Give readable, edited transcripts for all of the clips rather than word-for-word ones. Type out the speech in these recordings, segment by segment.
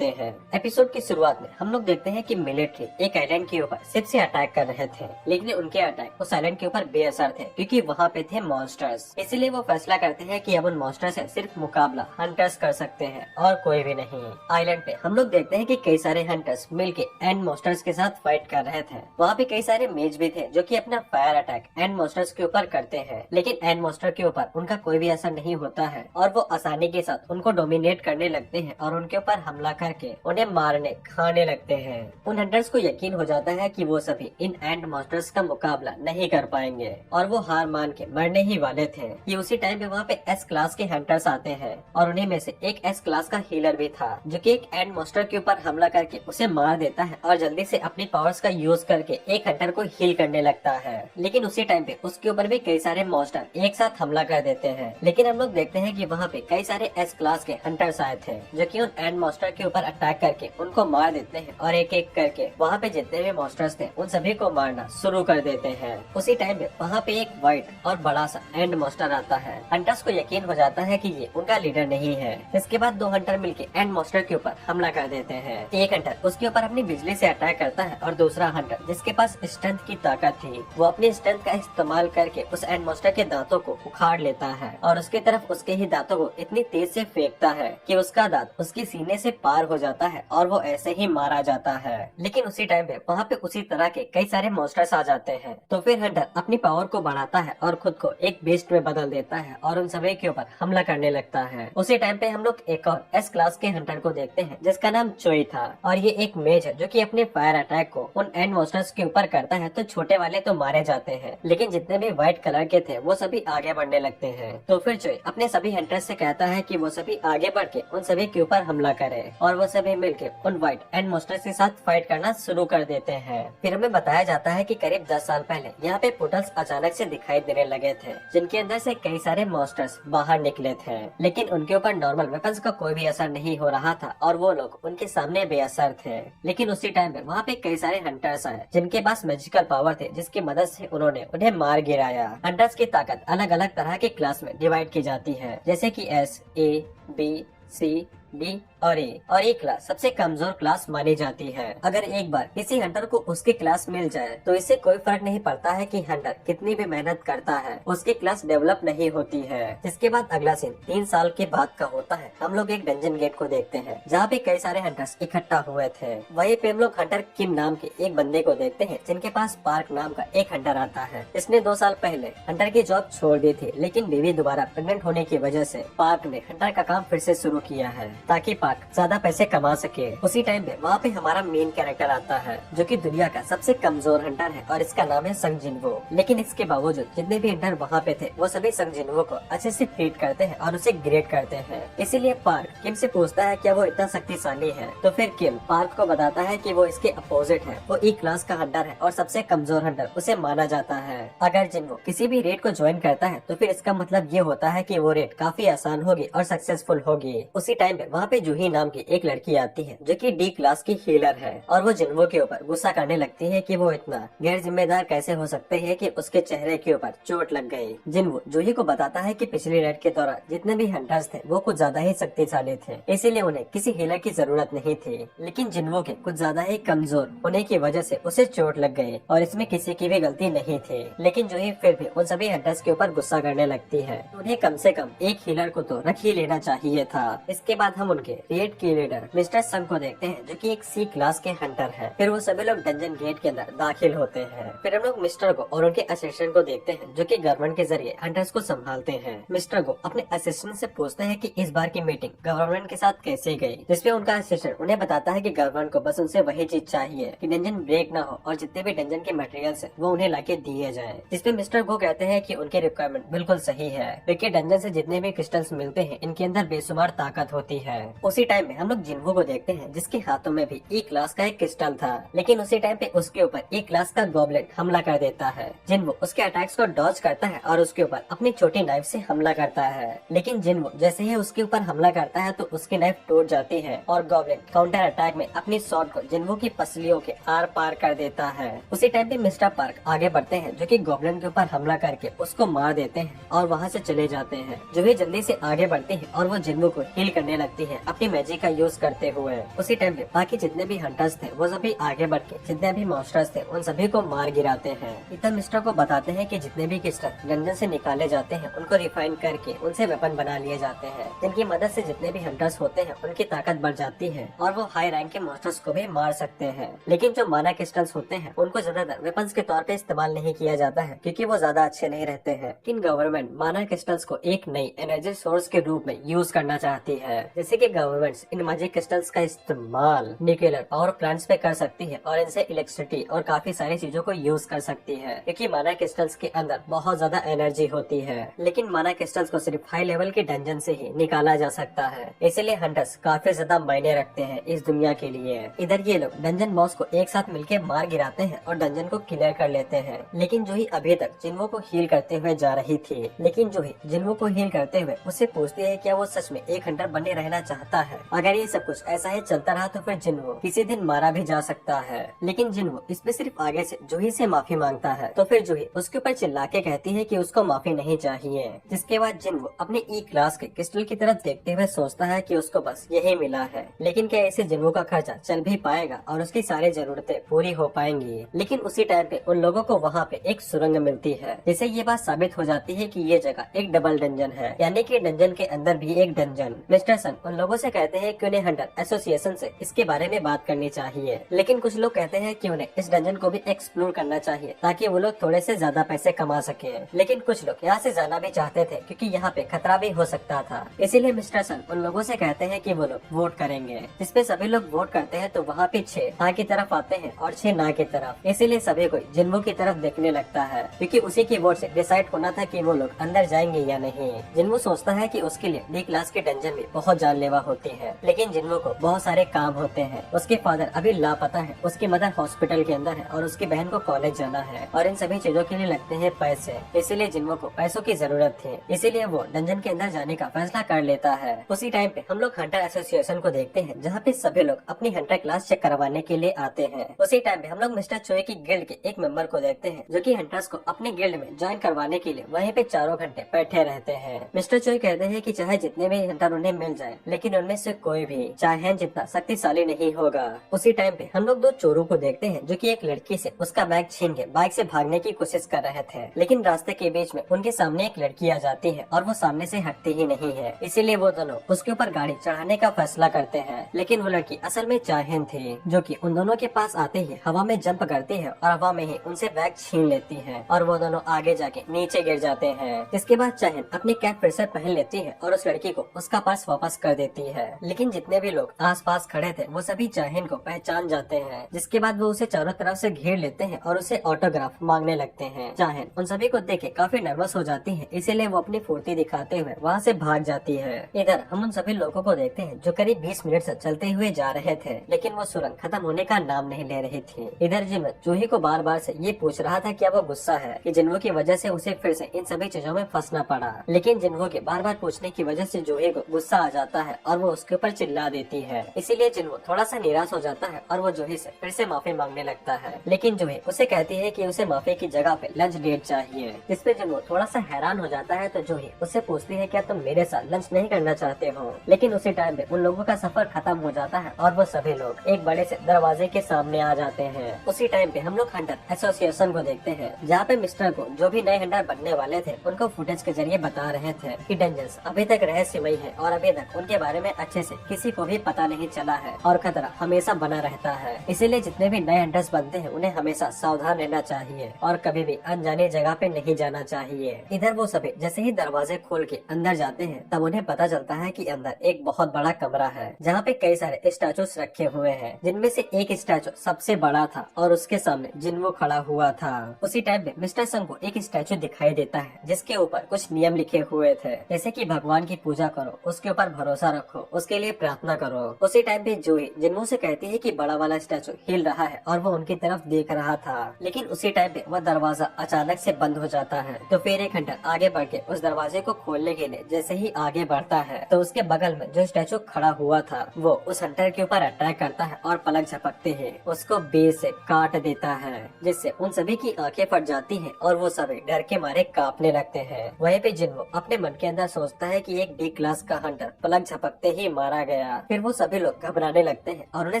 करते हैं। एपिसोड की शुरुआत में हम लोग देखते हैं कि मिलिट्री एक आइलैंड के ऊपर शिप से अटैक कर रहे थे, लेकिन उनके अटैक उस आइलैंड के ऊपर बेअसर थे क्योंकि वहाँ पे थे मॉन्स्टर्स। इसीलिए वो फैसला करते हैं कि अब उन मॉन्स्टर्स से सिर्फ मुकाबला हंटर्स कर सकते हैं और कोई भी नहीं। आइलैंड पे हम लोग देखते हैं कि कई सारे हंटर्स मिलके एंड मॉन्स्टर्स के साथ फाइट कर रहे थे। वहाँ पे कई सारे मेज भी थे जो कि अपना फायर अटैक एंड मॉन्स्टर्स के ऊपर करते हैं, लेकिन एंड मॉन्स्टर के ऊपर उनका कोई भी असर नहीं होता है और वो आसानी के साथ उनको डोमिनेट करने लगते हैं और उनके ऊपर हमला करके उन्हें मारने खाने लगते हैं। उन हंटर्स को यकीन हो जाता है कि वो सभी इन एंड मॉन्स्टर्स का मुकाबला नहीं कर पाएंगे और वो हार मान के मरने ही वाले थे कि उसी टाइम पे वहाँ पे एस क्लास के हंटर्स आते हैं और उन्हीं में से एक एस क्लास का हीलर भी था जो कि एक एंड मॉन्स्टर के ऊपर हमला करके उसे मार देता है और जल्दी से अपनी पावर्स का यूज करके एक हंटर को हील करने लगता है। लेकिन उसी टाइम पे उसके ऊपर भी कई सारे मॉन्स्टर एक साथ हमला कर देते हैं, लेकिन हम लोग देखते हैं कि वहाँ पे कई सारे एस क्लास के हंटर्स आए थे जो कि उन एंड मॉन्स्टर के ऊपर अटैक करके उनको मार देते हैं और एक एक करके वहाँ पे जितने भी मॉन्स्टर्स थे उन सभी को मारना शुरू कर देते हैं। उसी टाइम पे वहाँ पे एक व्हाइट और बड़ा सा एंड मॉन्स्टर आता है। हंटर्स को यकीन हो जाता है कि ये उनका लीडर नहीं है। इसके बाद दो हंटर मिलके एंड मॉन्स्टर के ऊपर हमला कर देते हैं। एक हंटर उसके ऊपर अपनी बिजली से अटैक करता है और दूसरा हंटर जिसके पास स्ट्रेंथ की ताकत थी वो अपनी स्ट्रेंथ का इस्तेमाल करके उस एंड मॉन्स्टर के दांतों को उखाड़ लेता है और उसके तरफ उसके ही दांतों को इतनी तेज से फेंकता है कि उसका दांत उसके सीने से पार हो जाता है और वो ऐसे ही मारा जाता है। लेकिन उसी टाइम पे वहाँ पे उसी तरह के कई सारे मॉन्स्टर्स आ जाते हैं, तो फिर हंटर अपनी पावर को बढ़ाता है और खुद को एक बेस्ट में बदल देता है और उन सभी के ऊपर हमला करने लगता है। उसी टाइम पे हम लोग एक और एस क्लास के हंटर को देखते हैं जिसका नाम चोई था और ये एक मेज है जो कि अपने फायर अटैक को उन एंड मॉन्स्टर्स के ऊपर करता है। तो छोटे वाले तो मारे जाते हैं, लेकिन जितने भी व्हाइट कलर के थे वो सभी आगे बढ़ने लगते हैं। तो फिर चोई अपने सभी हंटर्स से कहता है कि वो सभी आगे बढ़ के उन सभी के ऊपर हमला करे और वो सभी मिलके उन व्हाइट एंड मॉन्स्टर्स के साथ फाइट करना शुरू कर देते हैं। फिर हमें बताया जाता है कि करीब 10 साल पहले यहाँ पे पोर्टल्स अचानक से दिखाई देने लगे थे जिनके अंदर से कई सारे मॉन्स्टर्स बाहर निकले थे, लेकिन उनके ऊपर नॉर्मल वेपन्स का कोई भी असर नहीं हो रहा था और वो लोग उनके सामने बेअसर थे। लेकिन उसी टाइम पे वहाँ पे कई सारे हंटर्स आए जिनके पास मैजिकल पावर थे जिसकी मदद से उन्होंने उन्हें मार गिराया। हंटर्स की ताकत अलग अलग तरह के क्लास में डिवाइड की जाती है, जैसे कि एस, ए, बी, सी, डी और ए क्लास सबसे कमजोर क्लास मानी जाती है। अगर एक बार किसी हंटर को उसकी क्लास मिल जाए तो इससे कोई फर्क नहीं पड़ता है कि हंटर कितनी भी मेहनत करता है, उसकी क्लास डेवलप नहीं होती है। जिसके बाद अगला सीन 3 साल के बाद का होता है। हम लोग एक डंजन गेट को देखते हैं जहाँ पे कई सारे हंटर्स इकट्ठा हुए थे। वहीं पे हम लोग हंटर किम नाम के एक बंदे को देखते हैं जिनके पास पार्क नाम का एक हंटर आता है। इसने 2 साल पहले हंटर की जॉब छोड़ दी थी, लेकिन बीवी दोबारा प्रेग्नेंट होने की वजह से पार्क ने हंटर का काम फिर से शुरू किया है ताकि पार्क ज्यादा पैसे कमा सके। उसी टाइम पे वहाँ पे हमारा मेन कैरेक्टर आता है जो कि दुनिया का सबसे कमजोर हंटर है और इसका नाम है संग जिनवो। लेकिन इसके बावजूद जितने भी हंटर वहाँ पे थे वो सभी संग जिनवो को अच्छे से ट्रीट करते हैं और उसे ग्रेड करते हैं। इसीलिए पार्क किम से पूछता है क्या वो इतना शक्तिशाली है, तो फिर किम पार्क को बताता है कि वो इसके अपोजिट है, वो ई क्लास का हंटर है और सबसे कमजोर हंटर उसे माना जाता है। अगर जिनवो किसी भी रेड को ज्वाइन करता है तो फिर इसका मतलब ये होता है कि वो रेड काफी आसान होगी और सक्सेसफुल होगी। उसी टाइम पे वहाँ पे जूही नाम की एक लड़की आती है जो कि डी क्लास की हीलर है और वो जिनवो के ऊपर गुस्सा करने लगती है कि वो इतना गैर जिम्मेदार कैसे हो सकते हैं कि उसके चेहरे के ऊपर चोट लग गई। जिनवो जूही को बताता है कि पिछली रेड के दौरान जितने भी हंटर्स थे वो कुछ ज्यादा ही शक्तिशाली थे, इसीलिए उन्हें किसी हीलर की जरूरत नहीं थी। लेकिन जिनवो के कुछ ज्यादा ही कमजोर होने की वजह से उसे चोट लग गई और इसमें किसी की भी गलती नहीं थी। लेकिन जूही फिर भी उन सभी हंटर्स के ऊपर गुस्सा करने लगती है। उन्हें कम से कम एक हीलर को तो रख ही लेना चाहिए था। इसके बाद हम उनके रेड के लीडर मिस्टर संग को देखते हैं जो कि एक सी क्लास के हंटर है। फिर वो सभी लोग डंजन गेट के अंदर दाखिल होते हैं। फिर हम लोग मिस्टर को और उनके असिस्टेंट को देखते हैं जो कि गवर्नमेंट के जरिए हंटर्स को संभालते हैं। मिस्टर को अपने असिस्टेंट से पूछते हैं कि इस बार की मीटिंग गवर्नमेंट के साथ कैसे गई, जिसपे उनका असिस्टेंट उन्हें बताता है कि गवर्नमेंट को बस उनसे वही चीज चाहिए कि डंजन ब्रेक ना हो और जितने भी डंजन के मटेरियल्स है वो उन्हें लाके दिए जाए। जिसपे मिस्टर को कहते हैं कि उनके रिक्वायरमेंट बिल्कुल सही है क्योंकि डंजन से जितने भी क्रिस्टल्स मिलते हैं इनके अंदर बेशुमार ताकत होती है। उसी टाइम में हम लोग जिन्वो को देखते हैं जिसके हाथों में भी ई क्लास का एक क्रिस्टल था, लेकिन उसी टाइम पे उसके ऊपर ई क्लास का गॉबलेट हमला कर देता है। जिन्वो उसके अटैक्स को डॉज करता है और उसके ऊपर अपनी छोटी नाइफ से हमला करता है। लेकिन जिन्वो जैसे ही उसके ऊपर हमला करता है तो उसकी नाइफ टूट जाती है और गॉबलेट काउंटर अटैक में अपनी शॉट को जिन्वो की पसलियों के आर पार कर देता है। उसी टाइम पे मिस्टर पार्क आगे बढ़ते हैं जो कि गॉबलिन के ऊपर हमला करके उसको मार देते हैं और वहाँ से चले जाते हैं। जो भी जल्दी से आगे बढ़ते हैं और वो जिन्वो को हील करने लगती है अपनी मैजिक का यूज करते हुए। उसी टाइम पे बाकी जितने भी हंटर्स थे वो सभी आगे बढ़ के जितने भी मॉन्स्टर्स थे उन सभी को मार गिराते हैं। इधर मिस्टर को बताते हैं कि जितने भी क्रिस्टल डंजन से निकाले जाते हैं उनको रिफाइन करके उनसे वेपन बना लिए जाते हैं, जिनकी मदद से जितने भी हंटर्स होते हैं उनकी ताकत बढ़ जाती है और वो हाई रैंक के मॉन्स्टर्स को भी मार सकते हैं। लेकिन जो माना क्रिस्टल्स होते हैं उनको ज्यादातर वेपन्स के तौर पे इस्तेमाल नहीं किया जाता है क्योंकि वो ज्यादा अच्छे नहीं रहते हैं। लेकिन गवर्नमेंट माना क्रिस्टल्स को एक नई एनर्जी सोर्स के रूप में यूज करना चाहती है, जैसे कि गवर्नमेंट इन मैजिक क्रिस्टल्स का इस्तेमाल न्यूक्लियर पावर प्लांट्स पे कर सकती है और इनसे इलेक्ट्रिसिटी और काफी सारी चीजों को यूज कर सकती है, क्योंकि माना क्रिस्टल्स के अंदर बहुत ज्यादा एनर्जी होती है। लेकिन माना क्रिस्टल्स को सिर्फ हाई लेवल के डंजन से ही निकाला जा सकता है, इसलिए हंटर्स काफी ज्यादा मायने रखते हैं इस दुनिया के लिए। इधर ये लोग डंजन बॉस को एक साथ मिलकर मार गिराते हैं और डंजन को क्लियर कर लेते हैं। लेकिन जूही अभी तक जिन्वो को हील करते हुए जा रही थी, लेकिन जूही जिन्वो को हील करते हुए उससे पूछती है क्या वो सच में एक हंटर बने रहना चाहता है। अगर ये सब कुछ ऐसा ही चलता रहा तो फिर जिन्वो किसी दिन मारा भी जा सकता है। लेकिन जिन्वो इसमें सिर्फ आगे से जूही से माफी मांगता है, तो फिर जूही उसके ऊपर चिल्ला के कहती है कि उसको माफी नहीं चाहिए। जिसके बाद जिन्वो अपने ई क्लास के क्रिस्टल की तरफ देखते हुए सोचता है कि उसको बस यही मिला है, लेकिन क्या ऐसे जिन्वो का खर्चा चल भी पाएगा और उसकी सारी जरूरतें पूरी हो पाएंगी। लेकिन उसी टाइम पे उन लोगों को वहाँ पे एक सुरंग मिलती है, जिससे ये बात साबित हो जाती है कि ये जगह एक डबल डंजन है, यानी कि डंजन के अंदर भी एक डंजन। मिस्टर सन उन लोगों से कहते हैं कि उन्हें हंटर एसोसिएशन से इसके बारे में बात करनी चाहिए, लेकिन कुछ लोग कहते हैं कि उन्हें इस डंजन को भी एक्सप्लोर करना चाहिए ताकि वो लोग थोड़े से ज्यादा पैसे कमा सके। लेकिन कुछ लोग यहाँ से जाना भी चाहते थे क्योंकि यहाँ पे खतरा भी हो सकता था, इसीलिए मिस्टर सन उन लोगों से कहते हैं कि वो लोग वोट करेंगे, जिसपे सभी लोग वोट करते हैं तो वहाँ पे 6 हाँ की तरफ आते हैं और 6 ना की तरफ। इसीलिए सभी को जिन्वो की तरफ देखने लगता है क्योंकि उसी की वोट से डिसाइड होना था कि वो लोग अंदर जाएंगे या नहीं। जिन्वो सोचता है कि उसके लिए डी क्लास के डंजन भी बहुत जानलेवा होती है, लेकिन जिन्वो को बहुत सारे काम होते हैं। उसके फादर अभी लापता है, उसकी मदर हॉस्पिटल के अंदर है और उसकी बहन को कॉलेज जाना है और इन सभी चीजों के लिए लगते हैं पैसे, इसीलिए जिन्वो को पैसों की जरूरत थी, इसीलिए वो डंजन के अंदर जाने का फैसला कर लेता है। उसी टाइम पे हम लोग हंटर एसोसिएशन को देखते हैं जहाँ पे सभी लोग अपनी हंटर क्लास चेक करवाने के लिए आते हैं। उसी टाइम पे हम लोग मिस्टर चोई की गिल्ड के एक मेंबर को देखते हैं जो कि हंटर्स को अपने गिल्ड में ज्वाइन करवाने के लिए वहीं पे चारों घंटे बैठे रहते हैं। मिस्टर चोई कहते हैं कि चाहे जितने भी हंटर उन्हें मिल जाए, लेकिन उनमें से कोई भी चाहे जितना शक्तिशाली नहीं होगा। उसी टाइम पे हम लोग 2 चोरों को देखते हैं जो कि एक लड़की से उसका बैग छीन के बाइक से भागने की कोशिश कर रहे थे, लेकिन रास्ते के बीच में उनके सामने एक लड़की आ जाती है और वो सामने से हटती ही नहीं है, इसीलिए वो दोनों उसके ऊपर गाड़ी चढ़ाने का फैसला करते हैं। लेकिन वो लड़की असल में चाहेन थी जो कि उन दोनों के पास आते ही हवा में जंप करती है और हवा में ही उनसे बैग छीन लेती है और वो दोनों आगे जाके नीचे गिर जाते हैं। जिसके बाद चाहेन अपनी कैप फिर से पहन लेती है और उस लड़की को उसका पर्स वापस कर देती है। लेकिन जितने भी लोग आसपास खड़े थे वो सभी चाहेन को पहचान जाते हैं, जिसके बाद वो उसे चारों तरफ से घेर लेते हैं और उसे ऑटोग्राफ मांगने लगते हैं। चाहेन उन सभी को देख के काफी नर्वस हो जाती है, इसीलिए वो अपनी फुर्ती दिखाते हुए वहाँ से भाग जाती है। इधर हम उन सभी लोगों को देखते हैं जो करीब 20 मिनट से चलते हुए जा रहे थे, लेकिन वो सुरंग खत्म होने का नाम नहीं ले रही थी। इधर जिन्वो जूही को बार बार से ये पूछ रहा था क्या वो गुस्सा है कि जिन्वो की वजह से उसे फिर से इन सभी चीजों में फंसना पड़ा, लेकिन जिन्वो के बार बार पूछने की वजह से जूही को गुस्सा आ जाता है और वो उसके ऊपर चिल्ला देती है। इसीलिए जिन्वो थोड़ा सा निराश हो जाता है और वो जूही से फिर से माफी मांगने लगता है, लेकिन जूही उसे कहती है कि उसे माफी की जगह पे लंच डेट चाहिए। इस पे जिन्वो थोड़ा सा हैरान हो जाता है तो जूही उससे पूछती है क्या तुम मेरे साथ लंच नहीं करना चाहते हो। लेकिन उसी टाइम पे उन लोगों का सफर खत्म हो जाता है और वो सभी लोग एक बड़े से दरवाजे के सामने आ जाते हैं। उसी टाइम पे हम लोग हंटर एसोसिएशन को देखते हैं जहाँ पे मिस्टर को जो भी नए हंटर बनने वाले थे उनको फुटेज के जरिए बता रहे थे कि डंजन्स अभी तक रहस्यमयी है और अभी तक उनके बारे में अच्छे से किसी को भी पता नहीं चला है और खतरा हमेशा बना रहता है। इसीलिए जितने भी नए हंटर्स बनते हैं उन्हें हमेशा सावधान रहना चाहिए और कभी भी अनजानी जगह पे नहीं जाना चाहिए। इधर वो सभी जैसे ही दरवाजे खोल के अंदर जाते हैं तब उन्हें पता चलता है कि अंदर एक बहुत बड़ा कमरा है जहाँ पे कई सारे स्टैचूज रखे हुए हैं, जिनमें से एक स्टैचू सबसे बड़ा था और उसके सामने जिन्वो खड़ा हुआ था। उसी टाइम पे मिस्टर संग को एक स्टैचू दिखाई देता है जिसके ऊपर कुछ नियम लिखे हुए थे, जैसे कि भगवान की पूजा करो, उसके ऊपर भरोसा रखो, उसके लिए प्रार्थना करो। उसी टाइम पे जूही जिन्वो से कहती है कि बड़ा वाला स्टैचू हिल रहा है और वो उनकी तरफ देख रहा था, लेकिन उसी टाइम पे वह दरवाजा अचानक से बंद हो जाता है। तो फिर एक हंटर आगे बढ़ के उस दरवाजे को खोलने के लिए जैसे ही आगे बढ़ता है तो उसके बगल में जो स्टैचू खड़ा हुआ था वो उस हंटर के ऊपर अटैक करता है और पलक झपकते ही उसको बेस से काट देता है, जिससे उन सभी की आंखें फट जाती हैं और वो सभी डर के मारे कांपने लगते हैं। वहीं पे जिन्वो अपने मन के अंदर सोचता है कि एक डी क्लास का हंटर पलक झपकते देखते ही मारा गया। फिर वो सभी लोग घबराने लगते हैं और उन्हें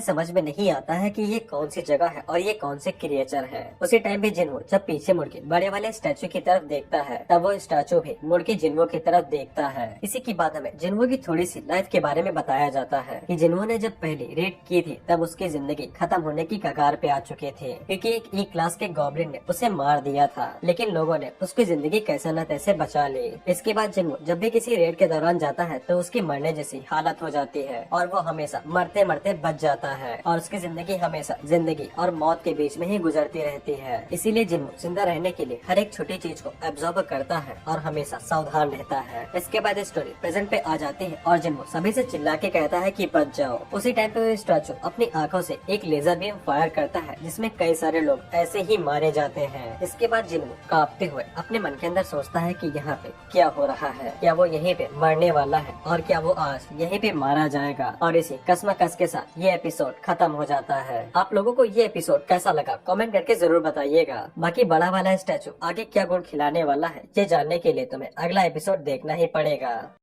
समझ में नहीं आता है कि ये कौन सी जगह है और ये कौन से क्रिएचर है। उसी टाइम भी जिन्हो जब पीछे मुड़ के बड़े वाले स्टैचू की तरफ देखता है, तब वो स्टैचू भी मुड़ के जिन्हो की तरफ देखता है। इसी के बाद हमें जिन्हो की थोड़ी सी लाइफ के बारे में बताया जाता है कि जिन्हो ने जब पहली रेड की थी तब उसकी जिंदगी खत्म होने की कगार पे आ चुके थे, क्योंकि एक ई क्लास के गॉब्लिन ने उसे मार दिया था, लेकिन लोगों ने उसकी जिंदगी कैसे न तैसे बचा ली। इसके बाद जिन्हो जब भी किसी रेड के दौरान जाता है तो उसकी मरने जैसी हालत हो जाती है और वो हमेशा मरते मरते बच जाता है और उसकी जिंदगी हमेशा जिंदगी और मौत के बीच में ही गुजरती रहती है। इसीलिए जिन्हो जिंदा रहने के लिए हर एक छोटी चीज को एब्जॉर्ब करता है और हमेशा सावधान रहता है। इसके बाद स्टोरी प्रेजेंट पे आ जाती है और जिन्हो सभी से चिल्ला के कहता है कि बच जाओ। उसी टाइम पे स्टैचू अपनी आंखों से एक लेजर बीम फायर करता है जिसमें कई सारे लोग ऐसे ही मारे जाते हैं। इसके बाद जिन्हो कांपते हुए अपने मन के अंदर सोचता है कि यहाँ पे क्या हो रहा है, क्या वो यहीं पे मरने वाला है और क्या वो आज यहीं पे मारा जाएगा। और इसी कसमकस के साथ ये एपिसोड खत्म हो जाता है। आप लोगों को ये एपिसोड कैसा लगा कमेंट करके जरूर बताइएगा। बाकी बड़ा वाला स्टैचू आगे क्या गुण खिलाने वाला है ये जानने के लिए तुम्हें अगला एपिसोड देखना ही पड़ेगा।